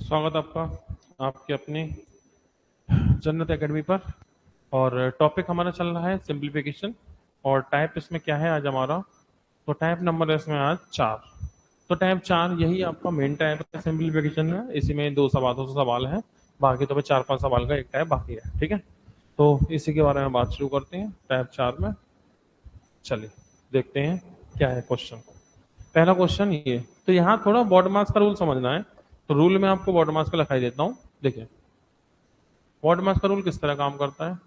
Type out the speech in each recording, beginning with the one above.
स्वागत आपका आपके अपने जन्नत एकेडमी पर। और टॉपिक हमारा चल रहा है सिंप्लीफिकेशन। और टाइप इसमें क्या है आज हमारा? तो टाइप नंबर है इसमें आज 4। तो टाइप 4 यही आपका मेन टाइप है सिंप्लीफिकेशन में। इसी में दो सौ सवाल है, बाकी तो 4-5 सवाल का एक टाइप बाकी है। ठीक है, तो इसी के बारे में बात शुरू करते हैं टाइप 4 में। चलिए देखते हैं क्या है क्वेश्चन। पहला क्वेश्चन ये, तो यहाँ थोड़ा बॉड मास का रूल समझना है। तो रूल में आपको बॉड मास का लिखाई देता हूँ। देखिए बॉड मास का रूल किस तरह काम करता है।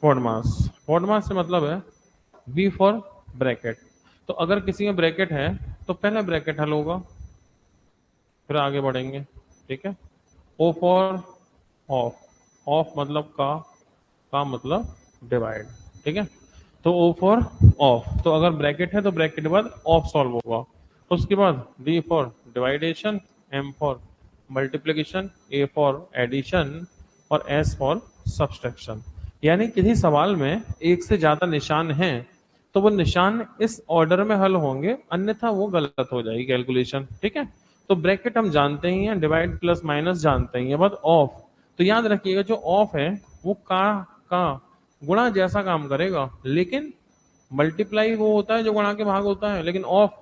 बॉड मास से मतलब है बी फॉर ब्रैकेट। तो अगर किसी में ब्रैकेट है तो पहले ब्रैकेट हल होगा, फिर आगे बढ़ेंगे। ठीक है, ओ फॉर ऑफ। ऑफ मतलब का मतलब डिवाइड। ठीक है, तो ओ फॉर ऑफ, तो अगर ब्रैकेट है तो ब्रैकेट के बाद ऑफ सॉल्व होगा। उसके बाद D for division, M for multiplication, A for addition और एस फॉर सब्सट्रैक्शन। यानी किसी सवाल में एक से ज्यादा निशान हैं तो वो निशान इस ऑर्डर में हल होंगे, अन्यथा वो गलत हो जाएगी कैलकुलेशन। ठीक है, तो ब्रैकेट हम जानते ही हैं, डिवाइड प्लस माइनस जानते ही हैं, बट ऑफ तो याद रखिएगा जो ऑफ है वो का गुणा जैसा काम करेगा, लेकिन मल्टीप्लाई वो होता है जो गुणा के भाग होता है, लेकिन ऑफ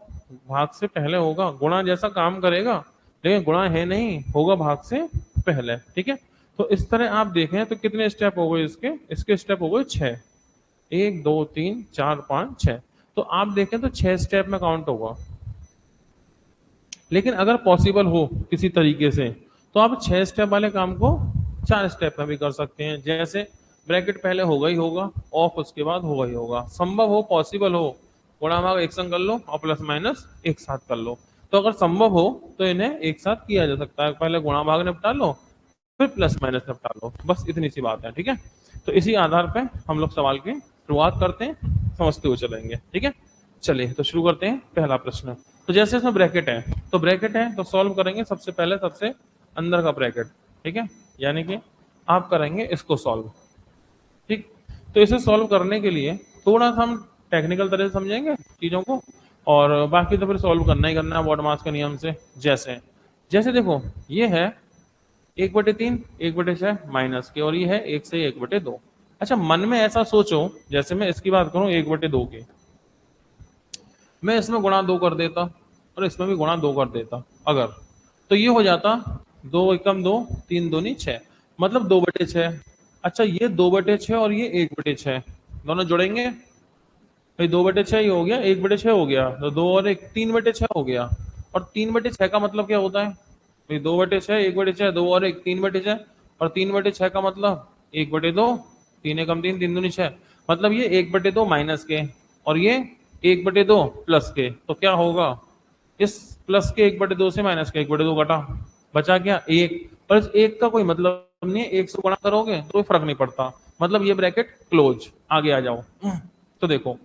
भाग से पहले होगा। गुणा जैसा काम करेगा लेकिन गुणा है नहीं, होगा भाग से पहले। ठीक है, तो इस तरह आप देखें तो कितने स्टेप हो गए इसके? इसके स्टेप हो गए 6। 1 2 3 4 5 6। तो आप देखें तो 6 स्टेप में काउंट होगा। लेकिन अगर पॉसिबल हो किसी तरीके से तो आप 6 स्टेप वाले काम को 4 स्टेप में भी कर सकते हैं। जैसे ब्रैकेट पहले होगा ही होगा, ऑफ उसके बाद होगा ही होगा। संभव हो, पॉसिबल हो, गुणा भाग एक संग कर लो और प्लस माइनस एक साथ कर लो। तो अगर संभव हो तो इन्हें एक साथ किया जा सकता है। पहले गुणा भाग निपटा लो, फिर प्लस माइनस निपटा लो, बस इतनी सी बात है। ठीक है, तो इसी आधार पर हम लोग सवाल की शुरुआत करते हैं, समझते हुए चलेंगे। ठीक है, चलिए तो शुरू करते हैं पहला प्रश्न। तो जैसे इसमें ब्रैकेट है तो ब्रैकेट है तो सॉल्व करेंगे सबसे पहले सबसे अंदर का ब्रैकेट। ठीक है, यानी कि आप करेंगे इसको सॉल्व। ठीक, तो इसे सॉल्व करने के लिए थोड़ा सा हम टेक्निकल तरह से समझेंगे चीजों को, और बाकी तो फिर सॉल्व करना ही करना है बॉड मास के नियम से। जैसे जैसे देखो ये है 1/3 1/6 माइनस के, और ये है 1 से 1/2। अच्छा मन में ऐसा सोचो, जैसे मैं इसकी बात करूं 1/2 की, मैं इसमें गुणा 2 कर देता और इसमें भी गुणा 2 कर देता अगर, तो ये हो जाता 2 एकम 2, 3 दूनी 6, मतलब 2/6। अच्छा ये 2/6 और ये 1/6 दोनों जुड़ेंगे, भाई 2/6 ही हो गया, 1/6 हो गया, तो 2 और 1 3/6 हो गया। और 3/6 का मतलब क्या होता है? भाई 2/6 1/6, 2 और 1 3/6, और 3/6 का मतलब 1/2, 3 एकम 3, 3 दूनी 6, मतलब ये 1/2 माइनस के और ये 1/2 प्लस के। तो क्या होगा, इस प्लस के 1/2 से माइनस के 1/2 घटा, बचा क्या 1। पर इस 1 का कोई मतलब नहीं है, 1 से गुणा करोगे तो कोई फर्क नहीं पड़ता, मतलब ये ब्रैकेट क्लोज। आगे आ जाओ, तो देखो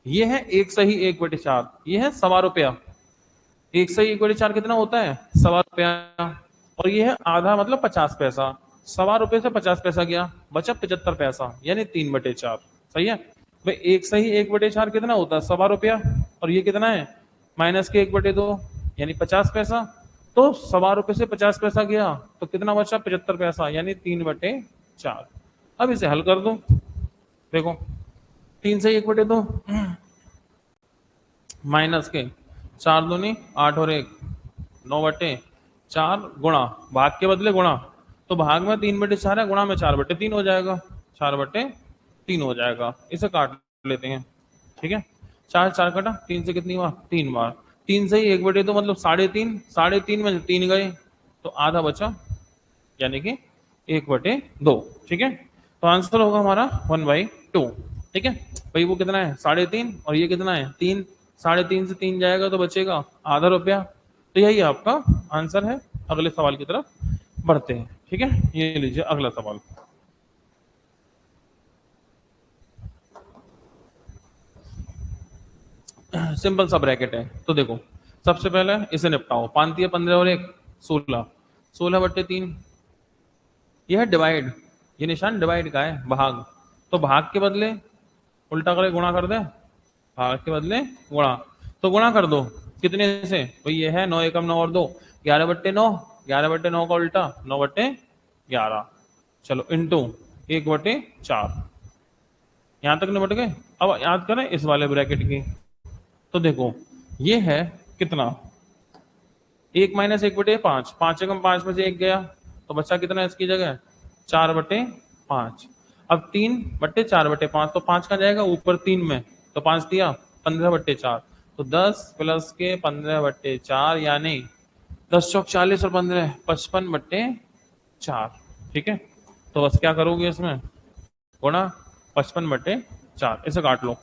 ये है 1 सही 1/4, ये है ₹1.25। 1 सही 1/4 कितना होता है? ₹1.25। और ये है आधा मतलब 50 पैसा। ₹1.25 से 50 पैसा गया, बचा 75 पैसा, यानी 3/4। सही है भाई, 1 सही 1/4 कितना होता है? ₹1.25। और ये कितना है? माइनस के 1/2, यानी 50 पैसा। तो ₹1.25 से 50 पैसा गया तो कितना बचा? 75 पैसा, यानी 3/4। अब इसे हल कर दो। देखो 3 से 1/2 माइनस के 4 दूनी 8 और 1 9/4, गुणा भाग के बदले गुणा, तो भाग में 3/4 है, गुणा में 4/3 हो जाएगा, 4/3 हो जाएगा। इसे काट लेते हैं। ठीक है, 4 4 कटा, 3 से कितनी बार? 3 बार। 3 सही 1/2 मतलब 3.5, 3.5 में 3 गए तो आधा बचा, यानी कि 1/2। ठीक है, तो आंसर होगा हमारा 1/2। ठीक है भाई, वो कितना है? 3.5, और ये कितना है? 3। 3.5 से 3 जाएगा तो बचेगा आधा रुपया। तो यही आपका आंसर है। अगले सवाल की तरफ बढ़ते हैं। ठीक है, ये लीजिए अगला सवाल। सिंपल सा ब्रैकेट है, तो देखो सबसे पहले इसे निपटाओ। 5 15 और 1 16, 16/3। यह है डिवाइड, ये निशान डिवाइड का है, भाग। तो भाग के बदले उल्टा करे गुणा कर दे, भाग के बदले गुणा, तो गुणा कर दो कितने से, भाई ये है 9 एकम 9 और 2, 11/9, 11/9 का उल्टा 9/11, चलो इंटू 1/4, यहां तक निपट गए। अब याद करें इस वाले ब्रैकेट की, तो देखो ये है कितना, 1 - 1/5, 5 एकम 5 में से 1 गया, तो बचा कितना है इसकी जगह, 4/5। अब 3/4/5, तो 5 का जाएगा ऊपर 3 में, तो 5 दिया 15/4, तो 10 प्लस के 15/4 यानी 10 चौक 40 और 15 55/4। ठीक है, तो बस क्या करोगे इसमें, गुणा 55/4, इसे काट लो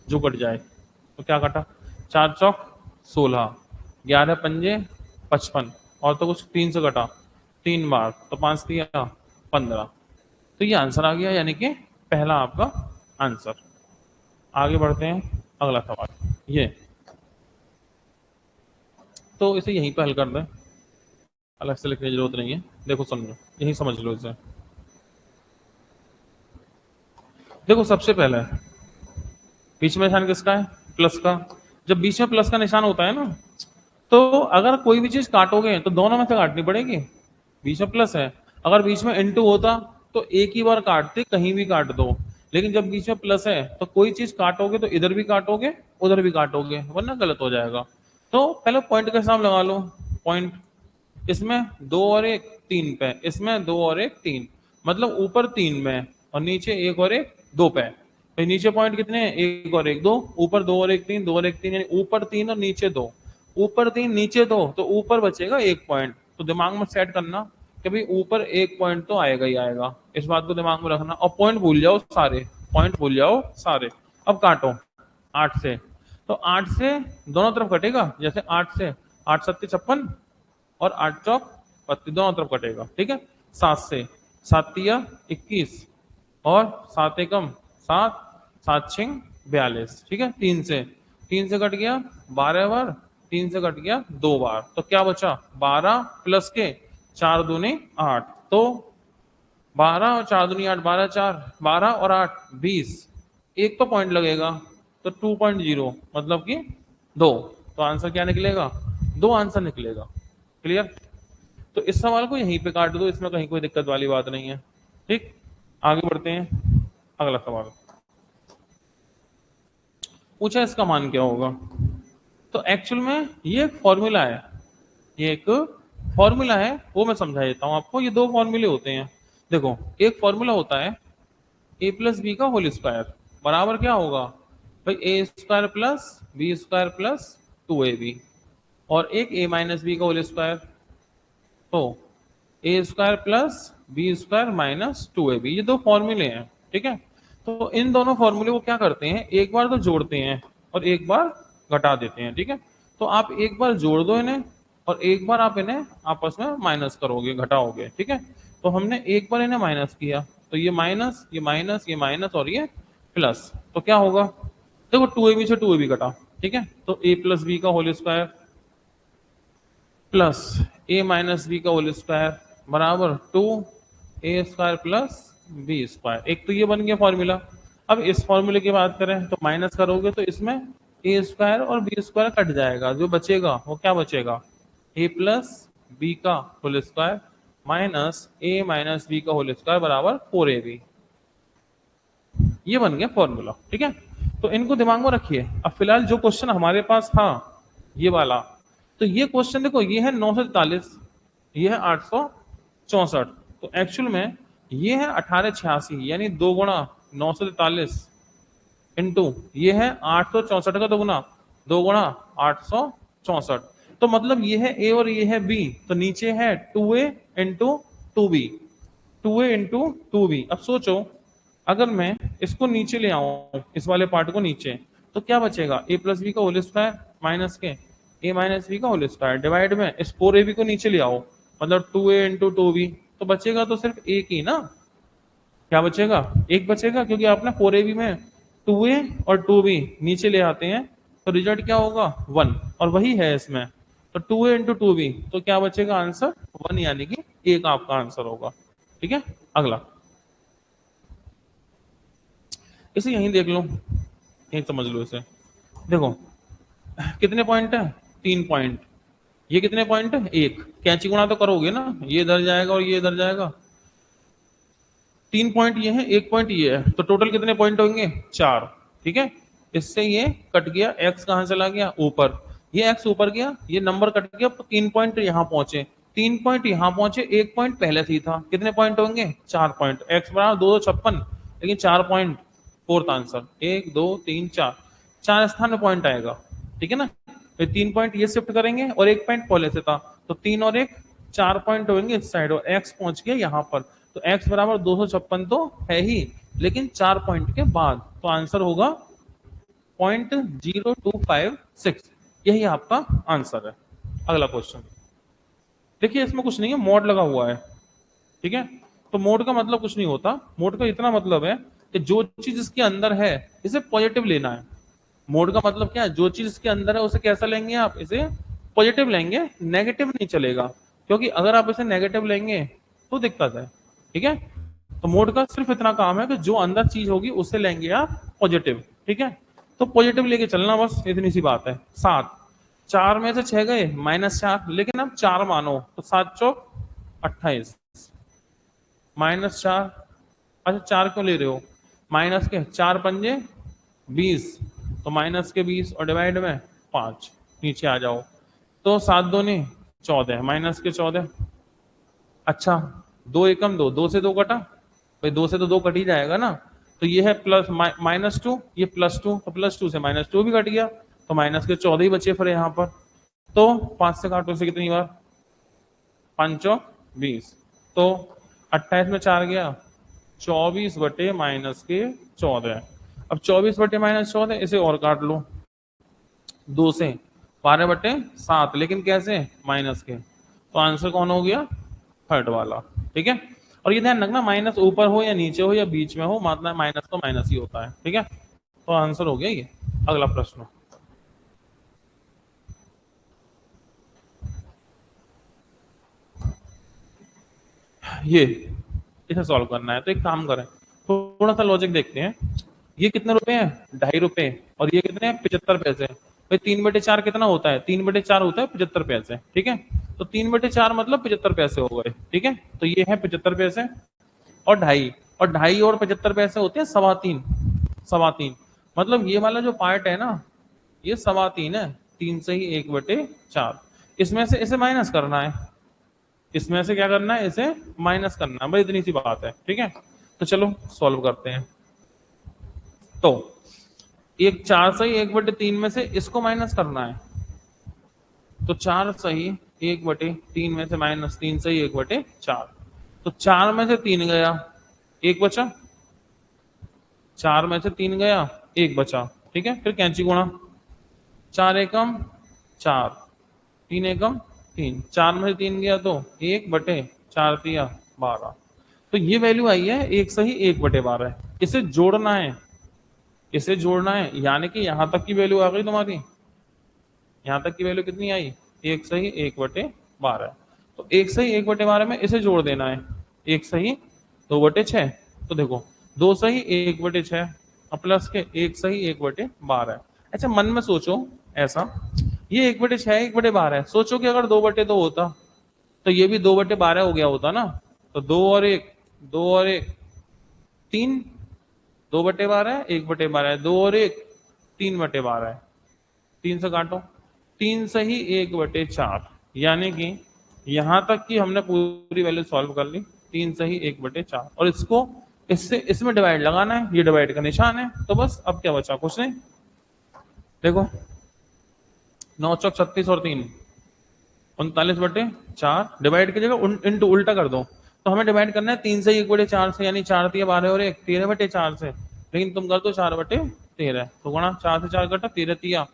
जो कट जाए, तो क्या कटा, 4 चौक 16, 11 पंजे 55, और तो कुछ 3 से कटा 3 बार, तो 5 दिया 15, तो ये आंसर आ गया, यानी कि पहला आपका आंसर। आगे बढ़ते हैं, अगला सवाल ये, तो इसे यहीं पे हल कर दें, अलग से लिखने की जरूरत नहीं है, देखो समझो, यही समझ लो इसे। देखो सबसे पहले बीच में निशान किसका है, प्लस का। जब बीच में प्लस का निशान होता है ना, तो अगर कोई भी चीज काटोगे तो दोनों में से काटनी पड़ेगी, बीच में प्लस है, अगर बीच में इनटू होता तो एक ही बार काटते, कहीं भी काट दो, लेकिन जब बीच में प्लस है तो कोई चीज काटोगे तो इधर भी काटोगे उधर भी काटोगे, वरना गलत हो जाएगा। तो पहले पॉइंट का हिसाब लगा लो, पॉइंट, इसमें 2 और 1 3 पे, इसमें 2 और 1 3, मतलब ऊपर 3 में और नीचे 1 और 1 2 पे, तो नीचे पॉइंट कितने हैं, 1 और 1 2, ऊपर 2 और 1 3, 2 और 1 3, यानी ऊपर 3 और नीचे 2, ऊपर 3 नीचे 2, तो ऊपर बचेगा 1 पॉइंट। तो दिमाग में सेट करना कि भाई ऊपर 1 पॉइंट तो आएगा ही आएगा, इस बात को दिमाग में रखना, और पॉइंट भूल जाओ सारे, पॉइंट भूल जाओ सारे। अब काटो 8 से, तो 8 से दोनों तरफ कटेगा, जैसे 8 से 8 सत्ती 56 और 8 चौक 32, दोनों तरफ कटेगा। ठीक है, 7 से 7 तिया 21 और 7 एकम 7, 7 छिंग 42। ठीक है, 3 से कट गया 12 बार, 3 से कट गया 2 बार, तो क्या बचा 12 प्लस के 4 दूनी 8, तो 12 और 4 दूनी 8, 12 4 12 और 8 20, एक तो पॉइंट लगेगा, तो 2.0 मतलब कि 2, तो आंसर क्या निकलेगा, 2 आंसर निकलेगा। क्लियर, तो इस सवाल को यहीं पे काट दो, इसमें कहीं कोई दिक्कत वाली बात नहीं है। ठीक, आगे बढ़ते हैं, अगला सवाल पूछा, इसका मान क्या होगा। तो एक्चुअल में ये एक फॉर्मूला है, ये एक फॉर्मूला है, वो मैं समझा देता हूं आपको। ये दो फॉर्मूले होते हैं, देखो एक फॉर्मूला होता है ए प्लस बी का होल स्क्वायर बराबर क्या होगा भाई, A square plus B square plus 2ab, और एक ए माइनस बी का होल स्क्वायर, तो A square plus B square minus 2ab, ये दो फॉर्मूले हैं। ठीक है, तो इन दोनों फॉर्मूले को क्या करते हैं, एक बार तो जोड़ते हैं और एक बार घटा देते हैं। ठीक है, तो आप एक बार जोड़ दो इन्हें और एक बार आप इन्हें आपस में माइनस करोगे, घटाओगे। ठीक है, तो हमने एक बार इन्हें माइनस किया, तो ये माइनस ये माइनस ये माइनस और ये प्लस, तो क्या होगा, देखो 2ab से 2ab घटा। ठीक है, तो ए प्लस बी का होल स्क्वायर प्लस ए माइनस बी का होल स्क्वायर बराबर 2a square plus B square, एक तो ये बन गया फॉर्मूला। अब इस फॉर्मूले की बात करें तो माइनस करोगे तो इसमें ए स्क्वायर और बी स्क्वायर कट जाएगा, जो बचेगा वो क्या बचेगा, ए प्लस बी का होल स्क्वायर माइनस ए माइनस बी का होल स्क्वायर बराबर 4ab, ये बन गया फॉर्मूला। ठीक है, तो इनको दिमाग में रखिए। अब फिलहाल जो क्वेश्चन हमारे पास था ये वाला, तो ये क्वेश्चन देखो, ये है 943, ये है 864, तो एक्चुअल में ये है 1886, यानी 2 गुणा 943 इंटू ये है 864 का 2 गुना, 2 गुणा 864, तो मतलब ये है ए और ये है बी, तो नीचे है 2a into 2b, 2a into 2b। अब सोचो अगर मैं इसको नीचे ले आऊं, इस वाले पार्ट को नीचे, तो क्या बचेगा, ए प्लस बी का होल स्क्वायर माइनस के ए माइनस बी का होल स्क्वायर डिवाइड में इस 4ab को नीचे ले आओ, मतलब 2a इंटू 2b, तो बचेगा तो सिर्फ एक ही ना, क्या बचेगा, एक बचेगा, क्योंकि आपने 4ab में 2a और 2b नीचे ले आते हैं तो रिजल्ट क्या होगा 1, और वही है इसमें, तो 2a इंटू 2b, तो क्या बचेगा आंसर 1, यानी कि एक आपका आंसर होगा। ठीक है, अगला इसे यहीं देख लो, यही समझ लो इसे। देखो कितने पॉइंट है, 3 पॉइंट, ये कितने पॉइंट है, एक। कैंची गुणा तो करोगे ना, ये इधर जाएगा और ये इधर जाएगा। 3 पॉइंट ये है, 1 पॉइंट ये है, तो टोटल कितने पॉइंट होंगे, 4। ठीक है, इससे ये कट गया, एक्स कहां चला गया, ऊपर। ये एक्स ऊपर गया, ये नंबर कट गया, तो 3 पॉइंट यहाँ पहुंचे। 3 पॉइंट यहाँ पहुंचे, 1 पॉइंट पहले से ही था। कितने पॉइंट होंगे, 4 पॉइंट। एक्स बराबर 256, लेकिन 4 पॉइंट। फोर्थ आंसर, 1 2 3 4, 4 स्थान में पॉइंट आएगा। ठीक है ना, फिर 3 पॉइंट ये शिफ्ट करेंगे और 1 पॉइंट पहले से था, तो 3 और 1 4 पॉइंट होंगे इस साइड, और एक्स पहुंच गया यहाँ पर। तो एक्स बराबर 256 तो है ही, लेकिन 4 पॉइंट के बाद, तो आंसर होगा 0.0256। यही आपका आंसर है। अगला क्वेश्चन देखिए, इसमें कुछ नहीं है, मोड लगा हुआ है। ठीक है, तो मोड का मतलब कुछ नहीं होता, मोड का इतना मतलब है कि जो चीज इसके अंदर है इसे पॉजिटिव लेना है। मोड का मतलब क्या है, जो चीज इसके अंदर है उसे कैसा लेंगे आप, इसे पॉजिटिव लेंगे, नेगेटिव नहीं चलेगा। क्योंकि अगर आप इसे नेगेटिव लेंगे तो दिक्कत है। ठीक है, तो मोड का सिर्फ इतना काम है कि जो अंदर चीज होगी उसे लेंगे आप पॉजिटिव। ठीक है, तो पॉजिटिव लेके चलना, बस इतनी सी बात है। 7, 4 में से 6 गए, -4, लेकिन अब 4 मानो, तो 7 चौक 28, -4। अच्छा 4 क्यों ले रहे हो, माइनस के 4 पंजे 20, तो माइनस के 20 और डिवाइड में 5, नीचे आ जाओ। तो 7 दूनी 14, माइनस के 14। अच्छा 2 एकम 2, 2 से 2 कटा, भाई 2 से तो 2 कट ही जाएगा ना। तो ये है प्लस -2, ये +2, तो +2 से -2 भी कट गया, तो माइनस के 14 ही बचे फिर यहाँ पर। तो 5 से काटो से कितनी बार, 5 चौक 20, तो 28 में 4 गया, 24 बटे -14। अब 24 बटे -14, इसे और काट लो 2 से, 12 बटे 7, लेकिन कैसे, माइनस के। तो आंसर कौन हो गया, थर्ड वाला। ठीक है, और ये ध्यान रखना, माइनस ऊपर हो या नीचे हो या बीच में हो, मतलब माइनस तो माइनस ही होता है। ठीक है, तो आंसर हो गया ये। अगला प्रश्न, ये इसे सॉल्व करना है। तो एक काम करें, थोड़ा सा लॉजिक देखते हैं। ये कितने रुपए हैं, 2.5 रुपए, और ये कितने हैं, 75 पैसे। भाई 3/4 कितना होता है, 3/4 होता है 75 पैसे। ठीक है, तो 3/4 मतलब 75 पैसे हो गए। ठीक है, तो ये है 75 पैसे, और 2.5, और 2.5 और 75 पैसे होते हैं 3.25। 3.25 मतलब ये वाला जो पार्ट है ना, ये 3.25 है। 3 से ही 1/4, इसमें से इसे माइनस करना है, इसमें से क्या करना है, इसे माइनस करना है, भाई इतनी सी बात है। ठीक है, तो चलो सॉल्व करते हैं। तो एक 4 सही 1/3 में से इसको माइनस करना है, तो 4 सही 1/3 में से -3 सही 1/4, तो 4 में से 3 गया, 1 बचा। 4 में से 3 गया, 1 बचा। ठीक है, फिर कैंची गुणा, 4 एकम 4, 3 एकम 3, 4 में से 3 गया तो 1/4 दिया 12। तो ये वैल्यू आई है 1 सही 1/12। इसे जोड़ना है, इसे जोड़ना है, यानी कि यहां तक की वैल्यू आ गई तुम्हारी। यहां तक की वैल्यू कितनी आई, 1 सही 1/12। तो 1 सही 1/12 में इसे जोड़ देना है, 1 सही 2/6। तो देखो 2 सही 1/6 और प्लस के 1 सही 1/12। अच्छा मन में सोचो ऐसा, ये 1/6 1/12 है, सोचो कि अगर 2/2 होता तो ये भी 2/12 हो गया होता ना। तो 2 और 1, 2 और 1 3, 2/12 1/12, 2 और 1 3/12 है। 3 से काटो, 3 से ही 1/4, यानी कि यहां तक कि हमने पूरी वैल्यू सॉल्व कर ली। 3 से ही 1/4, और इसको इससे इसमें डिवाइड लगाना है, ये डिवाइड का निशान है। तो बस अब क्या बचा, कुछ नहीं। देखो 9 चौक 36 और 3 39/4, डिवाइड की जगह इंटू उल्टा कर दो। तो हमें डिवाइड करना है 3 से 1/4 से, यानी 4 दिया 12 और 1 13/4 से, लेकिन तुम कर दो 4/13। तो गुणा 4 से 4 कटा, 13 तिया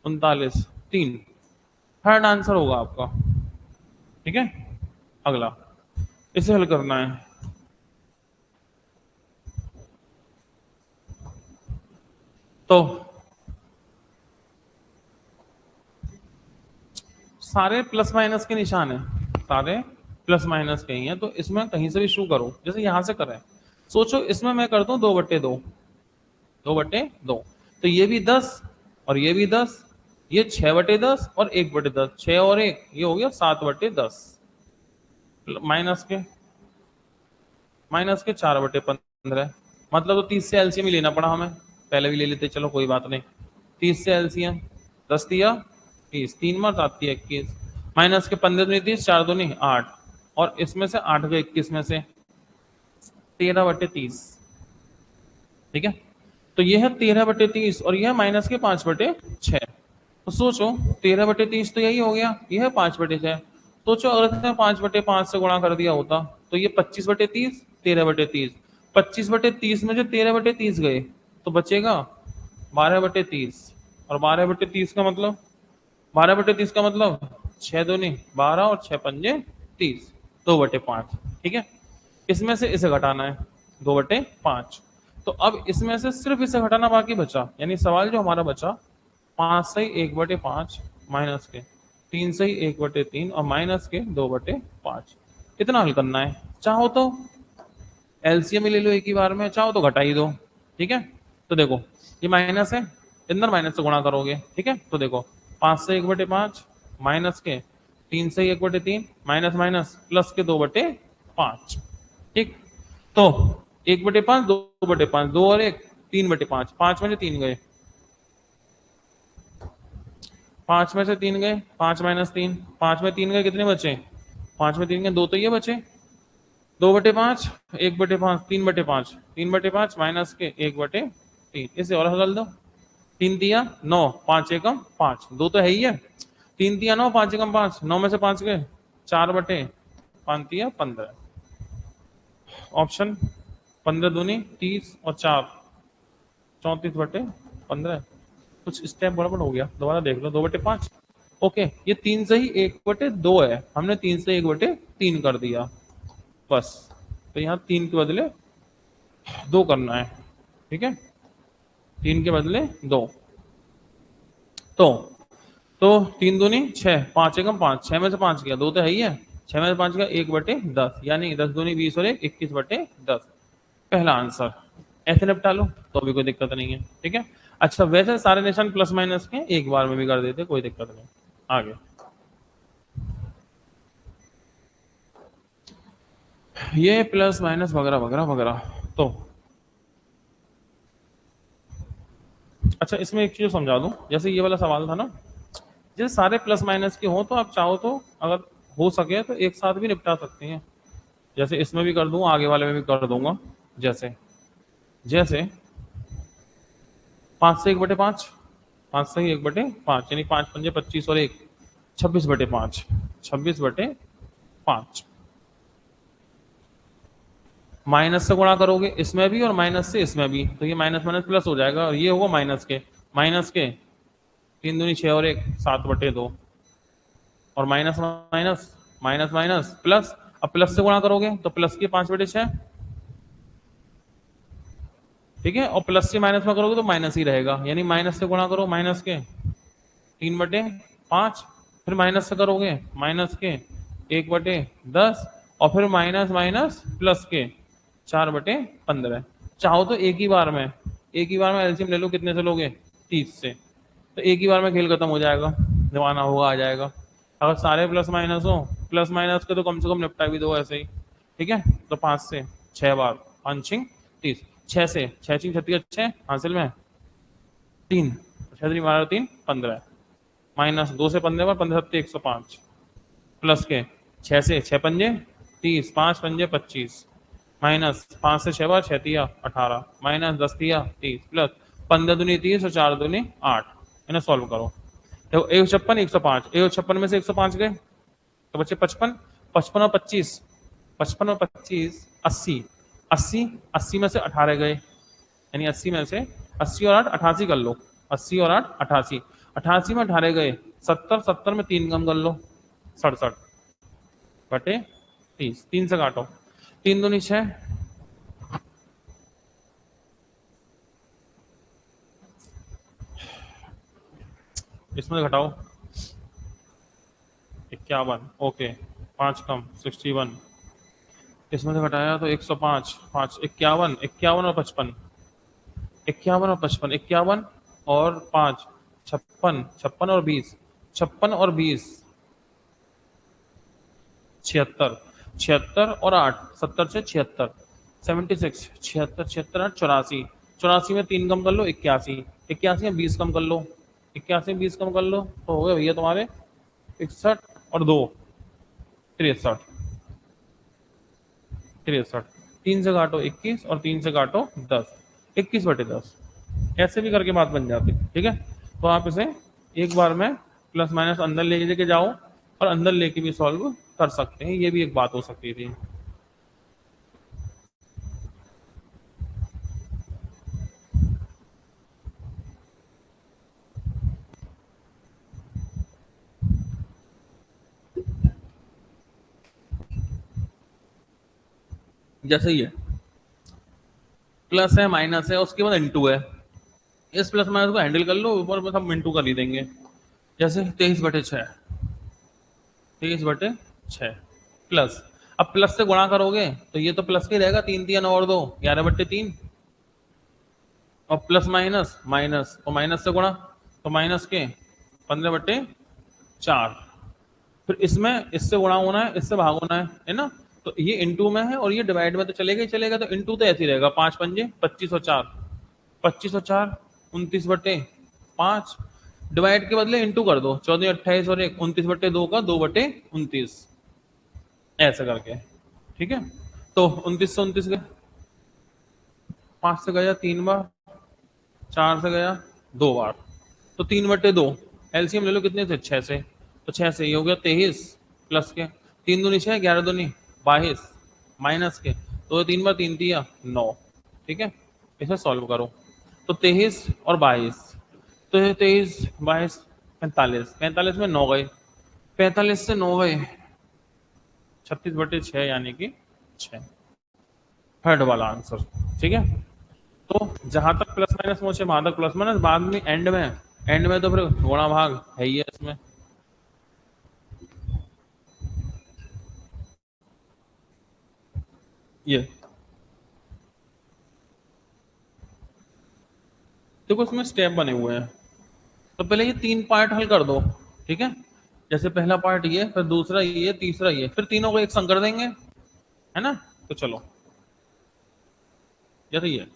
39, 3। थर्ड आंसर होगा आपका। ठीक है, अगला इसे हल करना है। तो सारे प्लस माइनस के निशान है, सारे प्लस माइनस के ही हैं, तो इसमें कहीं से भी शुरू करो, जैसे यहां से करें। सोचो इसमें मैं कर दूं 2/2, 2/2, तो ये भी 10 और ये भी 10, ये 6/10 और 1/10, 6 और 1 ये हो गया 7/10, माइनस के 4/15। मतलब तो 30 से एलसीएम ही लेना पड़ा हमें, पहले भी ले लेते, चलो कोई बात नहीं। 30 से एलसीएम 10 दिया 30, 3 मार आती है 21, माइनस के 15 दूनी 30, 4 दूनी 8, और इसमें से 8 गए 21 में से 13/30। ठीक है, तो ये है 13/30 और यह है माइनस के 5/6। तो सोचो 13/30 तो यही हो गया, यह है 5/6। सोचो अगर इसने 5/5 से गुणा कर दिया होता तो ये 25/30, 13/30, 25/30 में जो 13/30 गए तो बचेगा 12/30, और 12/30 का मतलब 12/30 का मतलब 6 दूनी 12 और 6 पंजे 30, 2/5। ठीक है, इसमें से इसे घटाना है 2/5। तो अब इसमें से सिर्फ इसे घटाना बाकी बचा, यानी सवाल जो हमारा बचा 5 से 1/5 माइनस के 3 से 1/3 और माइनस के 2/5, इतना हल करना है। चाहो तो एलसीएम ले लो एक ही बार में, चाहो तो घटा ही दो। ठीक है, तो देखो ये माइनस है, अंदर माइनस से गुणा करोगे। ठीक है, तो देखो 5 से 1/5 माइनस के 3 से 1/3 माइनस माइनस प्लस के 2/5। ठीक, तो 1/5 2/5, 2 और 1 3/5, 5 में से 3 गए, 5 में से 3 गए, 5 माइनस 3, 5 में 3 गए, कितने बचे? 5 में 3 गए, 2 तो ये बचे, 2/5, 1/5, 3/5, 3/5 माइनस के 1/3, इसे और हल दो। 3 दिया 9, 5 एकम 5, 2 तो है ही है, 3 दिया 9, 5 एकम 5, 9 में से 5 गए, 4/5 दिया 15। ऑप्शन 15 दूनी 30 और 4 34/15। कुछ स्टेप गड़बड़ हो गया, दोबारा देख लो। 2/5 ओके, ये 3 से ही 1/2 है, हमने 3 से 1/3 कर दिया बस। तो यहाँ 3 के बदले 2 करना है। ठीक है, 3 के बदले 2, तो 3 दूनी 6, 5 एकम 5, 6 में से 5 गया, 2 तो है ही है, 6 में से 5 गया 1/10, यानी 10 दूनी 20 और 1 21/10, पहला आंसर। ऐसे निपटा लो तो भी कोई दिक्कत नहीं है। ठीक है, अच्छा वैसे सारे निशान प्लस माइनस के एक बार में भी कर देते, कोई दिक्कत नहीं। आगे ये प्लस माइनस वगैरह वगैरह वगैरह। तो अच्छा इसमें एक चीज समझा दूं, जैसे ये वाला सवाल था ना, जैसे सारे प्लस माइनस के हो तो आप चाहो तो अगर हो सके तो एक साथ भी निपटा सकते हैं। जैसे इसमें भी कर दूं, आगे वाले में भी कर दूंगा। जैसे जैसे 5 से 1/5, 5 से 1/5, यानी 5 पंजे 25 और 1 26/5, 26/5 माइनस से गुणा करोगे इसमें भी और माइनस से इसमें भी, तो ये माइनस माइनस प्लस हो जाएगा, और ये होगा माइनस के 3 दूनी 6 और 1 7/2, और minus minus minus minus plus. अब प्लस से गुणा करोगे तो प्लस के 5/6। ठीक है, और प्लस से माइनस में करोगे तो माइनस ही रहेगा, यानी माइनस से गुणा करो माइनस के 3/5, फिर माइनस से करोगे माइनस के 1/10, और फिर माइनस माइनस प्लस के 4/15। चाहो तो एक ही बार में एलसीएम ले लो, कितने से लोगे? 30 से, तो एक ही बार में खेल खत्म हो जाएगा, जब आना होगा आ जाएगा। अगर सारे प्लस माइनस हो, प्लस माइनस के तो कम से कम निपटा भी दो ऐसे ही। ठीक है, तो 5 से 6 बार, 5 छिंग 30, 6 से 6 छिंग 36, 6 हासिल में 3, 6 3 12 3 15, माइनस 2 से 15 बार, 15 7 105, प्लस के 6 से 6 पंजे 30, 5 पंजे 25, माइनस 5 से 6 बार, 6 तिया 18, माइनस 10 तिया 30, प्लस 15 दूनी 30 और 4 दूनी 8। इन्हें सॉल्व करो, देखो 156 105, 156 में से 105 गए तो बच्चे 55, 55 और 25, 55 और 25 80, 80, 80 में से 18 गए, यानी 80 में से 80 और 8 88 कर लो, 80 और 8 88, 88 में 18 गए 70, 70 में 3 कम कर लो 67/30, 3 से काटो, 3 दूनी 6, इसमें से घटाओ 51, ओके 5 कम 61, इसमें से घटाया तो 105, 5 51, 51 और 55, 51 और 55, 51 और 5, 56, 56 और 20, 56 और 20, 76, 76 और 8, 70 से 76, 76, 76, 76, 8, 84, 84 में 3 कम कर लो 81, 81 में 20 कम कर लो, 81 में 20 कम कर लो तो हो गए भैया तुम्हारे 61 और 2, 63, 63, 3 से काटो 21 और 3 से काटो 10, 21/10, ऐसे भी करके बात बन जाती है। ठीक है, तो आप इसे एक बार में प्लस माइनस अंदर ले लेके जाओ और अंदर लेके भी सॉल्व कर सकते हैं, ये भी एक बात हो सकती थी। जैसे ये प्लस है माइनस है उसके बाद इंटू है, इस प्लस माइनस को हैंडल कर लो, ऊपर बस हम इंटू कर ही देंगे। जैसे 23/6, 23/6 प्लस, अब प्लस से गुणा करोगे तो ये तो प्लस के रहेगा, 3 3 और 2, 11/3, और प्लस माइनस माइनस, तो माइनस से गुणा तो माइनस के 15/4, फिर इसमें इससे गुणा होना है, इससे भाग होना है ना, तो ये इंटू में है और ये डिवाइड में तो चलेगा ही चलेगा, तो इंटू तो ऐसे ही रहेगा, 5 पंजे 25 और 4, 25 और 4 29/5, डिवाइड के बदले इंटू कर दो, 14 28 और 1 29/2 का 2/29, ऐसे करके। ठीक है, तो 29 से 29 गए, 5 से गया 3 बार, 4 से गया 2 बार, तो 3/2, एलसीएम ले लो कितने से 6 से, तो 6 से ये हो गया 23, प्लस के 3 दूनी 6, 11 दूनी 22, माइनस के तो 3 बार 3 दिया 9। ठीक है, इसे सॉल्व करो, तो 23 और 22, तो 23 22 45, 45 में 9 गए, 45 से 9 गए 36/6 यानी कि 6, थर्ड वाला आंसर। ठीक है, तो जहां तक प्लस माइनस पहुंचे वहां तक प्लस माइनस, बाद में एंड में तो फिर गुणा भाग है ही है इसमें। ये देखो इसमें स्टेप बने हुए हैं, तो पहले ये 3 पार्ट हल कर दो। ठीक है, जैसे पहला पार्ट ये, फिर दूसरा ये, तीसरा ये, फिर तीनों को एक संग कर देंगे, है ना। तो चलो जैसे ये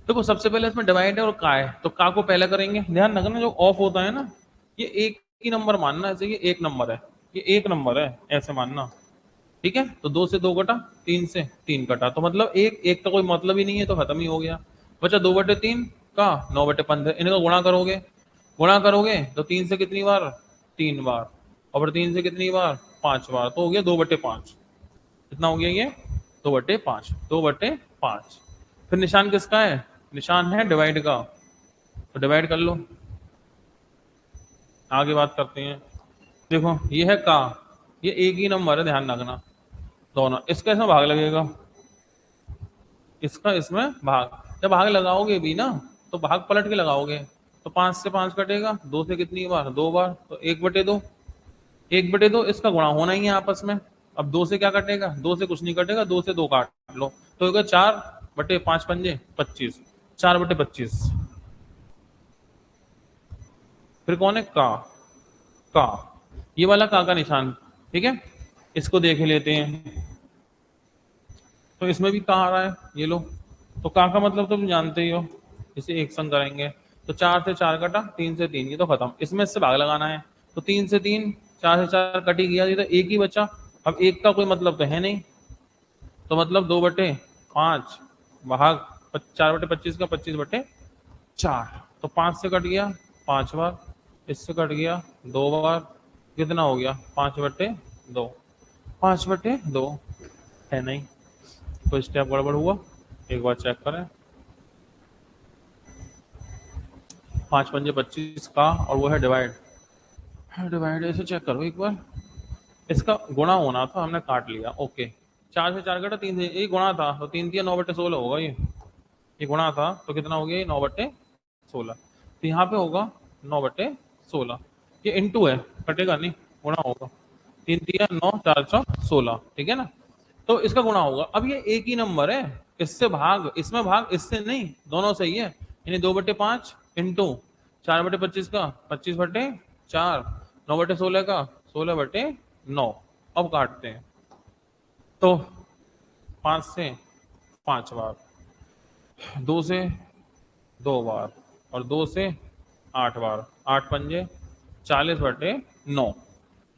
देखो, सबसे पहले इसमें डिवाइड है और का है, तो का को पहले करेंगे, ध्यान रखना जो ऑफ होता है ना, ये एक ही नंबर मानना, ऐसे ये एक नंबर है, ये एक नंबर है ऐसे मानना। ठीक है, तो 2 से 2 कटा, 3 से 3 कटा, तो मतलब एक एक का कोई मतलब ही नहीं है, तो खत्म ही हो गया। बचा 2/3 का 9/15, इनका गुणा करोगे, तो 3 से कितनी बार 3 बार, और फिर 3 से कितनी बार 5 बार, तो हो गया 2/5। कितना हो गया ये 2/5, 2/5। फिर निशान किसका है, निशान है डिवाइड का, तो डिवाइड कर लो, आगे बात करते हैं। देखो ये है का, ये एक ही नंबर है, ध्यान रखना दोनों, इसका इसमें भाग लगेगा, इसका इसमें भाग, जब भाग लगाओगे भी ना तो भाग पलट के लगाओगे, तो 5 से 5 कटेगा, 2 से कितनी बार 2 बार, तो 1/2, 1/2 इसका गुणा होना ही है आपस में। अब 2 से क्या कटेगा, 2 से कुछ नहीं कटेगा, 2 से 2 काट लो, तो होगा 4/5 पंजे 25, 4/25। फिर कौन है का, ये वाला का निशान। ठीक है, इसको देख लेते हैं, तो इसमें भी का आ रहा है, ये लो, तो का मतलब तो तुम जानते ही हो, इसे एक संग करेंगे, तो 4 से 4 कटा, 3 से 3, ये तो खत्म, इसमें इससे भाग लगाना है, तो 3 से 3, 4 से 4 कटी गया, ये तो एक ही बचा। अब एक का कोई मतलब तो है नहीं, तो मतलब 2/5 भाग 4/25 का 25/4, तो 5 से कट गया 5 बार, इससे कट गया 2 बार, कितना हो गया 5/2, 5/2 है नहीं, तो स्टेप गड़बड़ हुआ, एक बार चेक करें। 5 पंजे 25 का, और वो है डिवाइड, डिवाइड ऐसे चेक करो एक बार, इसका गुणा होना था, हमने काट लिया, ओके। 4 से 4 कटा, 3 से ये गुणा था, तो 3 3 9/16 होगा, ये गुणा था तो कितना हो गया, ये 9/16, तो यहाँ पे होगा 9/16, ये इंटू है, कटेगा नहीं, गुणा होगा, 3 3 9 4 16, ठीक है ना, तो इसका गुणा होगा। अब ये एक ही नंबर है, इससे भाग, इसमें भाग, इससे नहीं, दोनों सही है, यानी 2/5 इंटू 4/25 का 25/4, 9/16 का 16/9। अब काटते हैं तो 5 से 5 बार, 2 से 2 बार और 2 से 8 बार, 8 पंजे 40/9,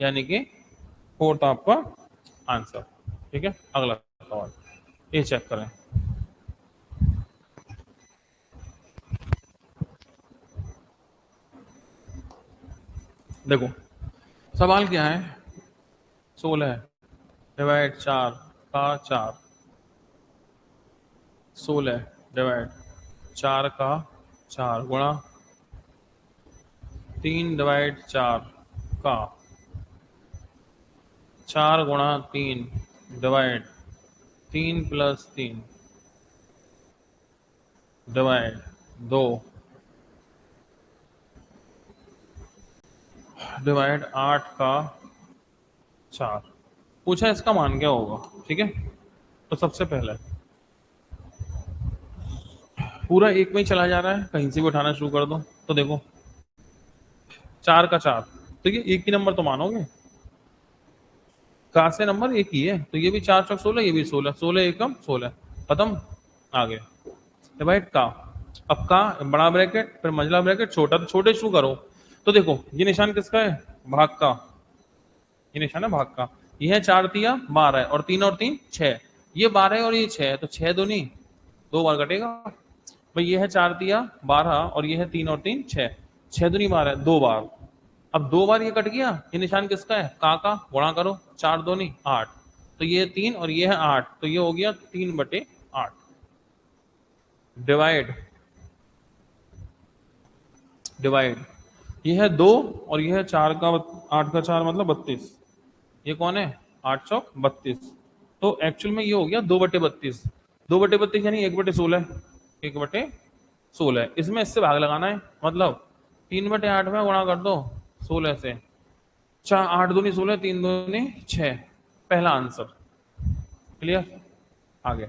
यानी कि फोर्थ आपका आंसर। ठीक है, अगला सवाल ये चेक करें। देखो सवाल क्या है, 16 डिवाइड 4 का 4, 16 डिवाइड 4 का 4 गुणा 3 डिवाइड 4 का 4 गुणा 3 डिवाइड 3 प्लस 3 डिवाइड 2 डिवाइड 8 का 4। पूछा इसका मान क्या होगा। ठीक है, तो सबसे पहले पूरा एक में ही चला जा रहा है, कहीं से भी उठाना शुरू कर दो। तो देखो 4 का 4, तो ये एक ही नंबर तो मानोगे, का से नंबर एक ही है, तो ये भी 4 चौक 16, ये भी 16, 16 एकम 16, खत्म। आगे डिवाइड का, अब का बड़ा ब्रैकेट फिर मंझला ब्रैकेट छोटा, तो छोटे शुरू करो। तो देखो ये निशान किसका है, भाग का, ये निशान है भाग का। ये है 4 तिया 12 और 3 और 3 6, ये 12 है और ये 6 है, तो 6 दूनी 2 बार कटेगा भाई। ये है 4 तिया 12 और ये है 3 और 3 6, 6 दूनी 12 2 बार। अब 2 बार ये कट गया, ये निशान किसका है, का गुणा करो, 4 दूनी 8, तो ये 3 और ये है 8, तो ये हो गया 3/8। डिवाइड डिवाइड ये है 2 और ये है 4 का 8 का 4 मतलब 32, ये कौन है 8 चौक 32, तो एक्चुअल में ये हो गया 2/32, 2/32 यानी 1/16, 1/16। इसमें इससे भाग लगाना है, मतलब 3/8 में गुणा कर दो 16 से, 4 8 दूनी 16, 3 दूनी 6, पहला आंसर। क्लियर, आगे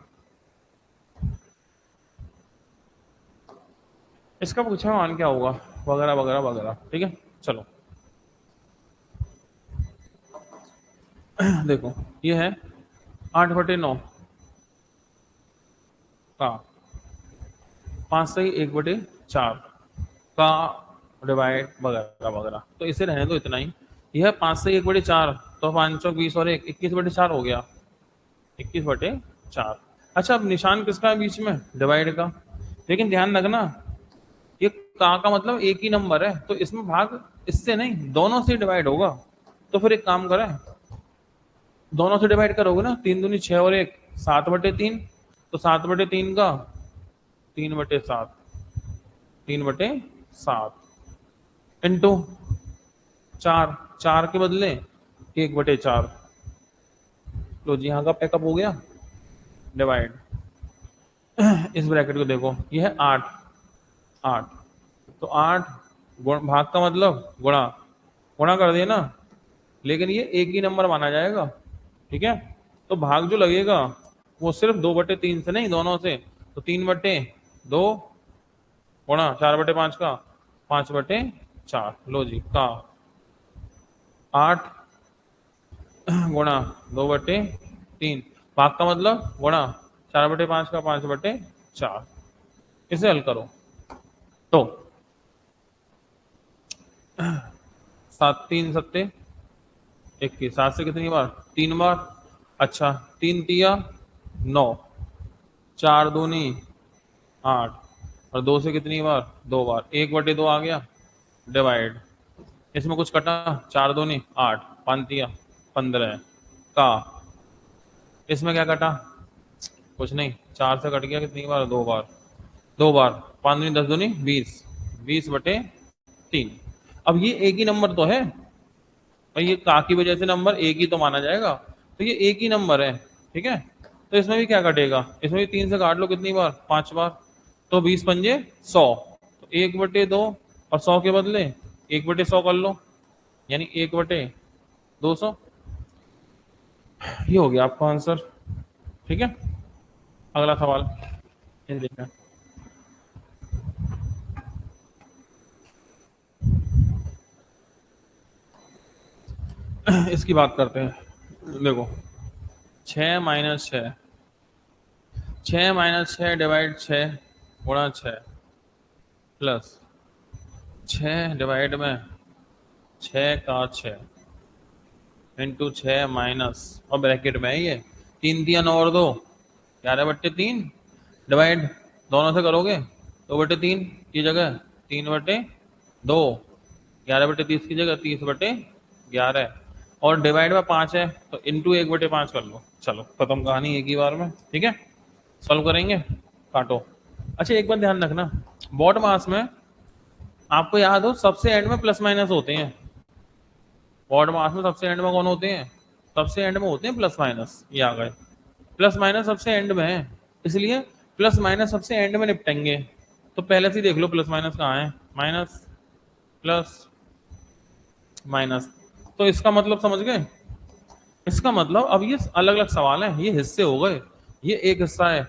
इसका पूछा मान क्या होगा, वगैरह वगैरह वगैरह। ठीक है, चलो देखो ये है 8/9 का 5 से 1/4 का डिवाइड वगैरह वगैरह, तो इसे रहने दो इतना ही। यह 5 से 1/4, तो 5 चौक 20 और 1 21/4 हो गया, 21/4। अच्छा अब निशान किसका है बीच में, डिवाइड का। लेकिन ध्यान रखना ये का मतलब एक ही नंबर है, तो इसमें भाग इससे नहीं दोनों से डिवाइड होगा। तो फिर एक काम करें, दोनों से डिवाइड करोगे ना, 3 दूनी 6 और 1 7/3, तो 7/3 का 3/7, 3/7 इंटू 4, 4 के बदले 1/4, लो जी यहाँ का पैकअप हो गया। डिवाइड इस ब्रैकेट को देखो, ये है 8, 8, तो 8 भाग का मतलब गुणा, गुणा कर दिया ना, लेकिन ये एक ही नंबर माना जाएगा। ठीक है, तो भाग जो लगेगा वो सिर्फ 2/3 से नहीं, दोनों से, तो 3/2 गुणा 4/5 का 5/4, लो जी का 8 गुणा 2/3, भाग का मतलब गुणा 4/5 का 5/4। इसे हल करो तो 7×3 = 21, 7 से कितनी बार 3 बार। अच्छा 3 तिया 9, 4 दूनी 8 और 2 से कितनी बार 2 बार, 1/2 आ गया। डिवाइड इसमें कुछ कटा, 4 दूनी 8, 5 तिया 15 का, इसमें क्या कटा कुछ नहीं, 4 से कट गया कितनी बार 2 बार, 2 बार 5 दूनी 10 दूनी 20, 20/3। अब ये एक ही नंबर तो है और ये का की वजह से नंबर एक ही तो माना जाएगा, तो ये एक ही नंबर है। ठीक है, तो इसमें भी क्या कटेगा, इसमें भी 3 से काट लो कितनी बार 5 बार, तो 20 पंजे 100, तो 1/2 और 100 के बदले 1/100 कर लो, यानी 1/200। ये हो गया आपका आंसर। ठीक है, अगला सवाल ये देखना। इसकी बात करते हैं। देखो 6 - 6, 6 - 6 डिवाइड 6 × 6 प्लस 6 डिवाइड में 6 का 6 इंटू 6 माइनस, और ब्रैकेट में है ये 3 3 और 2 11/3 डिवाइड दोनों से करोगे 2/3 की जगह 3/2, 11/30 की जगह 30/11, और डिवाइड में 5 है तो इंटू 1/5 कर लो। चलो खत्म कहानी एक ही बार में। ठीक है, सॉल्व करेंगे, काटो। अच्छा एक बात ध्यान रखना, बॉड मास में आपको याद हो सबसे एंड में प्लस माइनस होते हैं। बॉड मास में सबसे एंड में कौन होते हैं? सबसे एंड में होते हैं प्लस माइनस। ये आ गए, प्लस माइनस सबसे एंड में है, इसलिए प्लस माइनस सबसे एंड में निपटेंगे। तो पहले से ही देख लो प्लस माइनस कहाँ है, माइनस प्लस माइनस। तो इसका मतलब समझ गए? इसका मतलब अब ये अलग अलग सवाल है, ये हिस्से हो गए। ये एक हिस्सा है,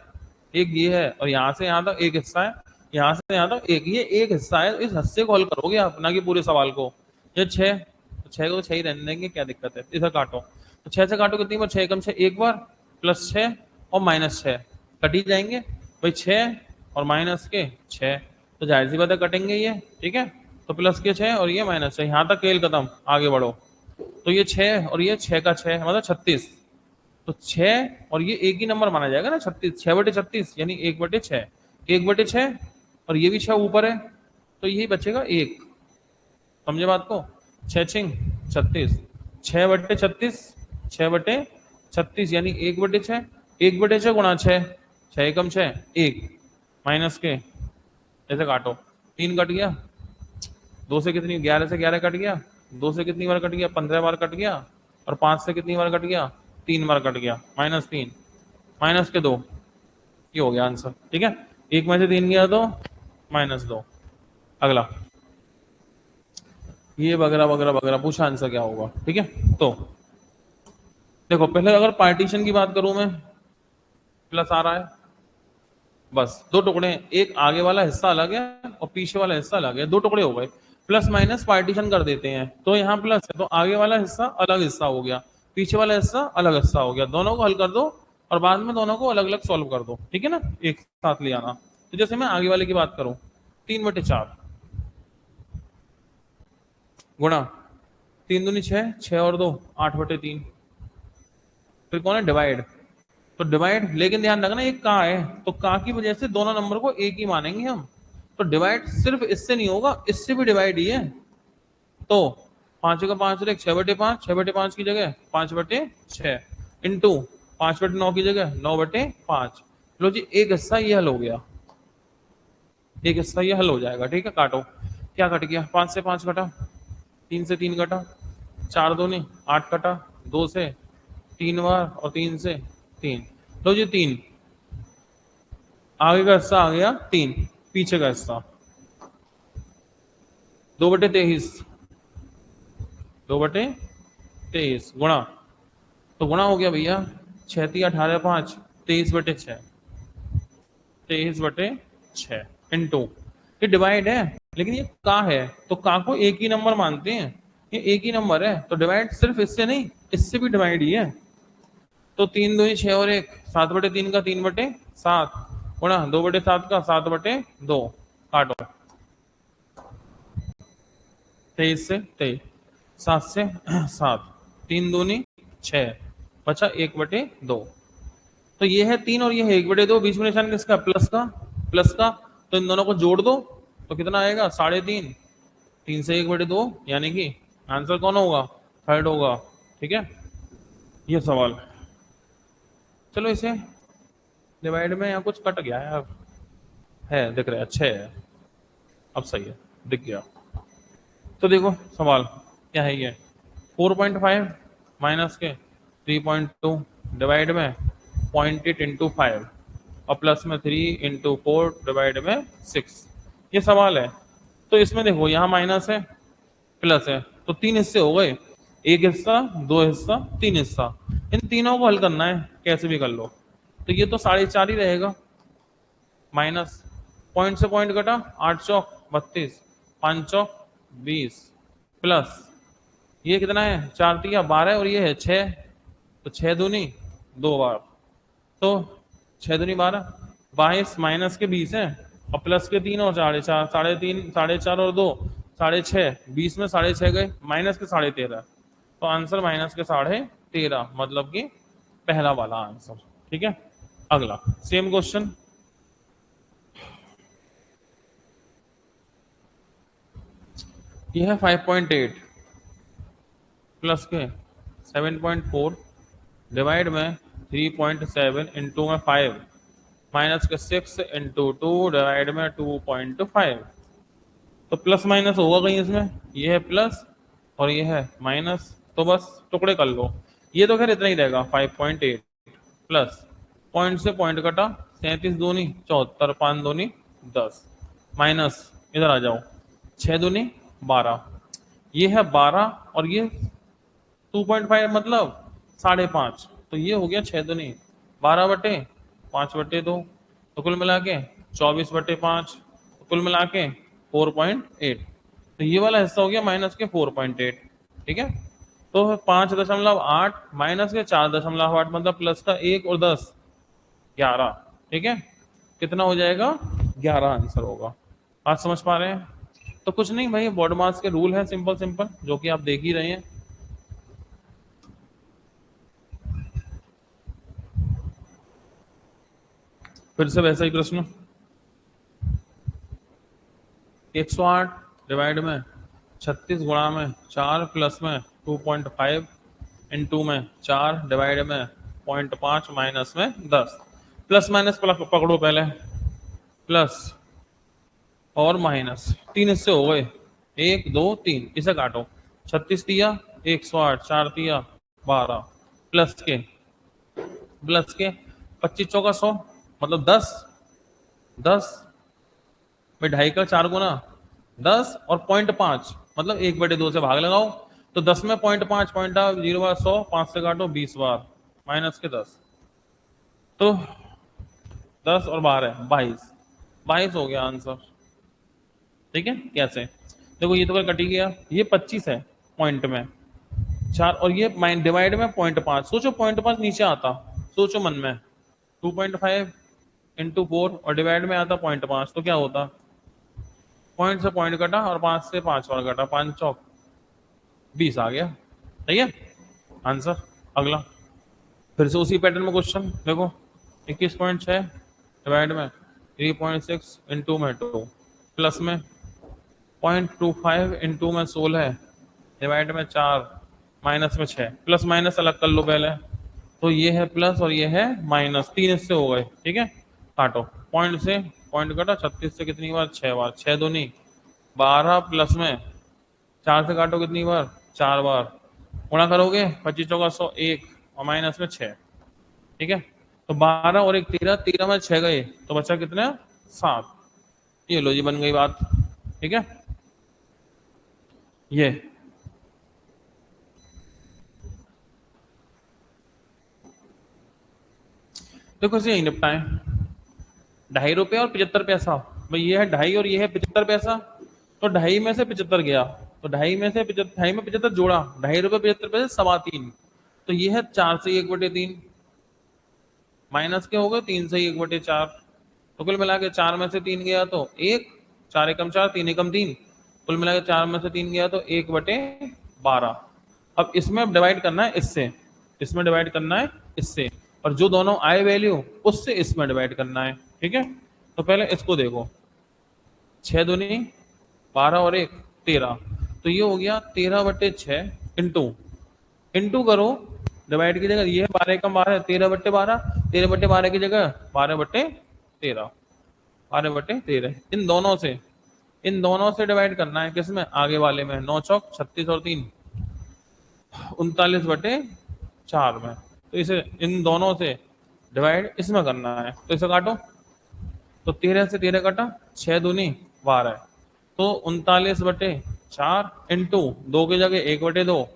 एक ये है, और यहाँ से यहाँ तक एक हिस्सा है, यहाँ से यहाँ तक एक, ये एक हिस्सा है। इस हिस्से को हल करोगे आप, ना कि पूरे सवाल को। ये 6, तो 6 को 6 ही रहने देंगे, क्या दिक्कत है? इधर काटो, तो 6 से काटो कितनी बार? 6 × 6 एक बार, प्लस 6 और -6 कट ही जाएंगे भाई। 6 और माइनस के 6, तो जाहिर सी बात है कटेंगे ये। ठीक है, तो प्लस के 6 और ये -6, यहाँ तक खेल खत्म, आगे बढ़ो। तो ये 6 और ये 6 का 6 मतलब 36, तो 6 और ये एक ही नंबर माना जाएगा ना, 36, 6/36 यानी 1/6, 1/6, और ये भी 6 ऊपर है, तो यही बचेगा 1। समझे बात को? 6 × 36, 6/36, 6/36 यानी 1/6, 1/6 गुणा 6, 6 × 6 1, माइनस के ऐसे काटो, 3 कट गया, 2 से कितनी, 11 से 11 कट गया, 2 से कितनी बार कट गया? 15 बार कट गया, और 5 से कितनी बार कट गया? 3 बार कट गया, -3, -2, ये हो गया आंसर। ठीक है, 1 में से 3 गया तो -2। अगला ये वगैरह वगैरह वगैरह, पूछा आंसर क्या होगा। ठीक है, तो देखो पहले अगर पार्टीशन की बात करूं मैं, प्लस आ रहा है, बस 2 टुकड़े हैं, एक आगे वाला हिस्सा अलग है और पीछे वाला हिस्सा अलग है, 2 टुकड़े हो गए। प्लस माइनस पार्टीशन कर देते हैं, तो यहाँ प्लस है तो आगे वाला हिस्सा अलग हिस्सा हो गया, पीछे वाला हिस्सा अलग हिस्सा हो गया। दोनों को हल कर दो और बाद में दोनों को अलग अलग सॉल्व कर दो। ठीक है ना, एक साथ ले आना। तो जैसे मैं आगे वाले की बात करूं, 3/4 गुणा 3 दूनी 6, 6 और 2 8/3, फिर कौन है? डिवाइड। तो डिवाइड, लेकिन ध्यान रखना ये का है, तो का की वजह से दोनों नंबर को एक ही मानेंगे हम। तो डिवाइड सिर्फ इससे नहीं होगा, इससे भी डिवाइड ही है। तो 5 का 5 रेख 6/5, 6/5 की जगह 5/6 इंटू 5/9 की जगह 9/5। लो जी, एक हिस्सा ये हल हो गया, एक हिस्सा ये हल हो जाएगा। ठीक है, काटो, क्या कट गया? 5 से 5 कटा, 3 से 3 कटा, 4 दूनी 8 कटा, 2 से 3 बार और 3 से 3। लो जी 3, आगे का हिस्सा आ गया 3, पीछे का हिस्सा 2/23, 2/23 गुणा, तो गुणा हो गया भैया, 6 × 18 5, 23/6, 23/6 इंटू, ये डिवाइड है लेकिन ये का है, तो का को एक ही नंबर मानते हैं, ये एक ही नंबर है, तो डिवाइड सिर्फ इससे नहीं, इससे भी डिवाइड ही है। तो 3 2 6 और 1, 7/3 का 3/7 गुणा 2/7 का 7/2, काटो, 23 से 23, 7 से 7, 3 दूनी 6, बचा 1/2। तो ये है 3 और ये है 1/2, बीच में निशान किसका? प्लस का, प्लस का। तो इन दोनों को जोड़ दो तो कितना आएगा? 3.5, 3 से 1/2, यानी कि आंसर कौन होगा? थर्ड होगा। ठीक है, ये सवाल। चलो इसे डिवाइड में यहाँ कुछ कट गया है दिख रहा है, अच्छे है, अब सही है, दिख गया। तो देखो सवाल क्या है ये, 4.5 माइनस के 3.2 डिवाइड में 0.8 इंटू 5 और प्लस में 3 इंटू 4 डिवाइड में 6, ये सवाल है। तो इसमें देखो यहाँ माइनस है प्लस है, तो 3 हिस्से हो गए, एक हिस्सा, 2 हिस्सा, 3 हिस्सा। इन तीनों को हल करना है, कैसे भी कर लो। तो ये तो 4.5 ही रहेगा, माइनस पॉइंट से पॉइंट कटा, 8 चौक 32, 5 चौक 20, प्लस ये कितना है, 4 तिया 12 और ये है 6, तो 6 दूनी 2 बार, तो 6 दूनी 12, 22 माइनस के 20 है और प्लस के 3 और 4.5, 3.5 4.5 और 2 6.5, 20 में 6.5 गए, माइनस के 13.5, तो आंसर माइनस के 13.5, मतलब कि पहला वाला आंसर। ठीक है, अगला सेम क्वेश्चन, यह है 5.8 प्लस के 7.4 डिवाइड में 3.7 इंटू में 5 माइनस के 6 इंटू 2 डिवाइड में 2.5, तो प्लस माइनस होगा कहीं इसमें, ये है प्लस और ये है माइनस, तो बस टुकड़े कर लो, ये तो खैर इतना ही रहेगा 5.8 प्लस पॉइंट से पॉइंट कटा, 37 दूनी 74, 5 दूनी 10, माइनस इधर आ जाओ 6 दूनी 12, ये है 12 और ये 2.5 मतलब 5.5, तो ये हो गया 6 दूनी 12/5/2, तो कुल मिला के 24/5, कुल मिला के 4.8, तो ये वाला हिस्सा हो गया माइनस के 4.8। ठीक है, तो 5.8 माइनस के 4.8 मतलब प्लस का 1 और 10 11। ठीक है, कितना हो जाएगा, 11 आंसर होगा। बात समझ पा रहे हैं? तो कुछ नहीं भाई, बॉड मास के रूल है सिंपल सिंपल, जो कि आप देख ही रहे हैं। फिर से वैसा ही प्रश्न, 108 डिवाइड में 36 गुणा में 4 प्लस में 2.5 इंटू में 4 डिवाइड में 0.5 माइनस में 10, प्लस माइनस पकड़ो पहले, प्लस और माइनस, 3 हिस्से हो गए, 1 2 3, इसे काटो, 36 दिया 108, 4 दिया 12, प्लस के 25 चौका 100 मतलब 10, 10 में 2.5 का 4 गुना 10 और 0.5 मतलब 1/2 से भाग लगाओ, तो 10 में 0.5 0 बार 100, 5 से काटो 20 बार, माइनस के 10, तो 10 और 12 22, 22 हो गया आंसर। ठीक है, कैसे, देखो ये तो कट ही गया, ये 25 है पॉइंट में 4 और ये डिवाइड में 0.5, सोचो 0.5 नीचे आता, सोचो मन में, 2.5 इंटू 4 और डिवाइड में आता 0.5, तो क्या होता, पॉइंट से पॉइंट कटा और 5 से 5 बार कटा, 5 चौक 20 आ गया। सही है आंसर। अगला फिर से उसी पैटर्न में क्वेश्चन देखो, 21.6 डिवाइड में 3.6 इंटू में 2 प्लस में 0.25 इंटू में 16 डिवाइड में 4 माइनस में 6, प्लस माइनस अलग कर लो पहले, तो ये है प्लस और ये है माइनस, 3 इससे हो गए। ठीक है, काटो, पॉइंट से पॉइंट कटा, 36 से कितनी बार, 6 बार, 6 दूनी 12 प्लस में 4 से काटो कितनी बार, 4 बार, गुणा करोगे 25 चौका 100 1 और माइनस में 6। ठीक है, तो 12 और 1 13, 13 में 6 गए तो बचा कितने, 7, ये लो जी बन गई बात। ठीक है, ये देखो इसे यही निपटाएं, 2.5 रुपये और 75 पैसा, भाई ये है 2.5 और ये है 75 पैसा, तो 2.5 में से 75 गया, तो 2.5 में से 2.5 में 75 जोड़ा, 2.5 रुपये 75 पैसे 3.25, तो ये है 4 से 1/3, माइनस के हो गए 3 से 1/4, तो कुल मिला के 4 में से 3 गया तो 1, 4 एकम 4 3 एकम 3, कुल मिला के 4 में से 3 गया तो 1/12। अब इसमें डिवाइड करना है इससे, इसमें डिवाइड करना है इससे, और जो दोनों आए वैल्यू उससे इसमें डिवाइड करना है। ठीक है, तो पहले इसको देखो, 6 दूनी 12 और 1 13, तो ये हो गया 13/6 इंटू, इंटू करो, डिवाइड की जगह ये है 12 कम 12 13/12, 13/12 की जगह 12/13, 12/13, इन दोनों से डिवाइड करना है, किसमें, आगे वाले में, 9 चौक 36 और 3 39/4 में, तो इसे इन दोनों से डिवाइड इसमें करना है, तो इसे काटो, तो 13 से 13 कटा, 6 दूनी 12, तो 39/4 इंटू 2 की जगह 1/2,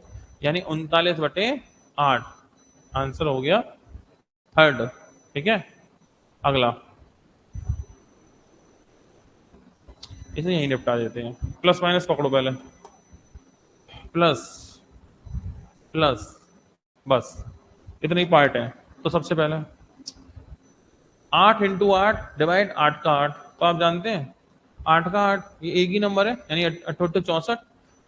यानी 39/8, आंसर हो गया थर्ड। ठीक है, अगला इसे यही निपटा देते हैं, प्लस माइनस पकड़ो पहले, प्लस प्लस, बस इतना ही पार्ट है। तो सबसे पहले 8 इंटू 8 डिवाइड 8 का 8, तो आप जानते हैं 8 का 8 ये एक ही नंबर है, यानी 8 64,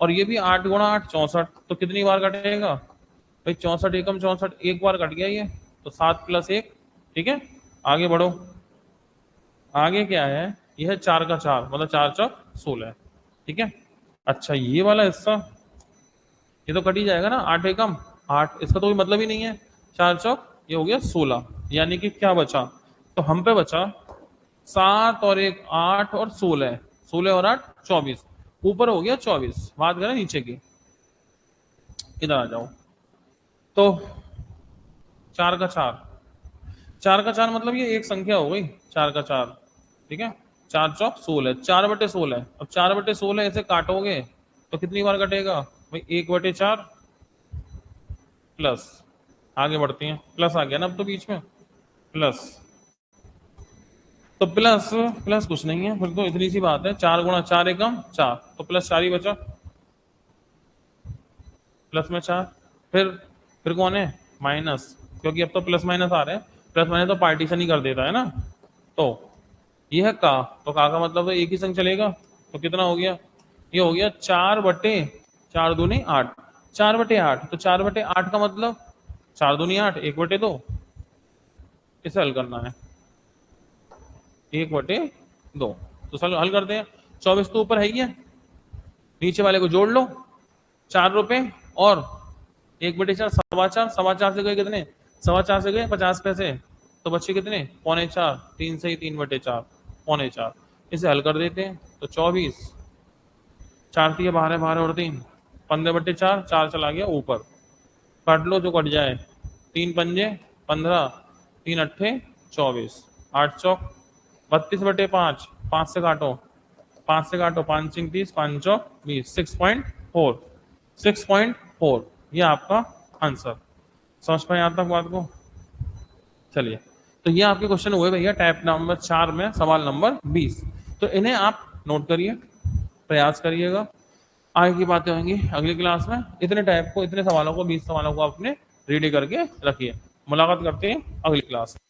और ये भी 8 गुणा 8 64, तो कितनी बार कटेगा भाई? 64 एकम 64, एक बार कट गया ये, तो 7 प्लस 1। ठीक है, आगे बढ़ो। आगे क्या है? यह है 4 का 4, मतलब 4 चौक 16। ठीक है, अच्छा ये वाला हिस्सा ये तो कट ही जाएगा ना, 8 एकम 8, इसका तो कोई मतलब ही नहीं है। 4 चौक ये हो गया 16, यानी कि क्या बचा? तो हम पे बचा 7 और 1 8 और 16, 16 और 8 24, ऊपर हो गया 24। बात करें नीचे की, इधर आ जाओ। तो 4 का 4, 4 का 4 मतलब ये एक संख्या हो गई, 4 का 4। ठीक है, 4 चौक 16, 4/16। अब 4/16 ऐसे काटोगे तो कितनी बार कटेगा भाई? 1/4 प्लस, आगे बढ़ती हैं, प्लस आ गया ना अब तो बीच में, प्लस। तो प्लस प्लस कुछ नहीं है, फिर तो इतनी सी बात है, 4 गुणा 4 एकम 4, तो प्लस 4 ही बचा, प्लस में 4। फिर कौन है? माइनस, क्योंकि अब तो प्लस माइनस आ रहे हैं, प्लस माइनस तो पार्टीशन ही कर देता है ना। तो ये है का, तो का मतलब तो एक ही संग चलेगा, तो कितना हो गया? ये हो गया 4/4 दूनी 8, 4/8, तो 4/8 का मतलब 4 दूनी 8, 1/2, इसे हल करना है, 1/2। तो चलो हल करते हैं। 24 तो ऊपर है ही है, नीचे वाले को जोड़ लो, 4 रुपए और 1/4, 4.25, 4.25 से गए कितने? 4.25 से गए 50 पैसे, तो बच्चे कितने? 3.25, 3 से ही 3/4, 3.25। इसे हल कर देते हैं, तो 24, 4 3 12 12 और 3 15/4, 4 चला गया ऊपर, काट लो जो कट जाए, 3 पंजे 15, 3 अट्ठे 24, 8 चौक 32/5, 5 से काटो, 5 से काटो, 5 सिंग 30, 5 चौक 20, 6.4, 6.4 ये आपका आंसर। समझ पाए यहाँ तक बात को? चलिए, तो ये आपके क्वेश्चन हुए भैया टाइप नंबर 4 में सवाल नंबर 20। तो इन्हें आप नोट करिए, प्रयास करिएगा, आगे की बातें होंगी अगली क्लास में। इतने टाइप को, इतने सवालों को, 20 सवालों को अपने रेडी करके रखिए। मुलाकात करते हैं अगली क्लास में।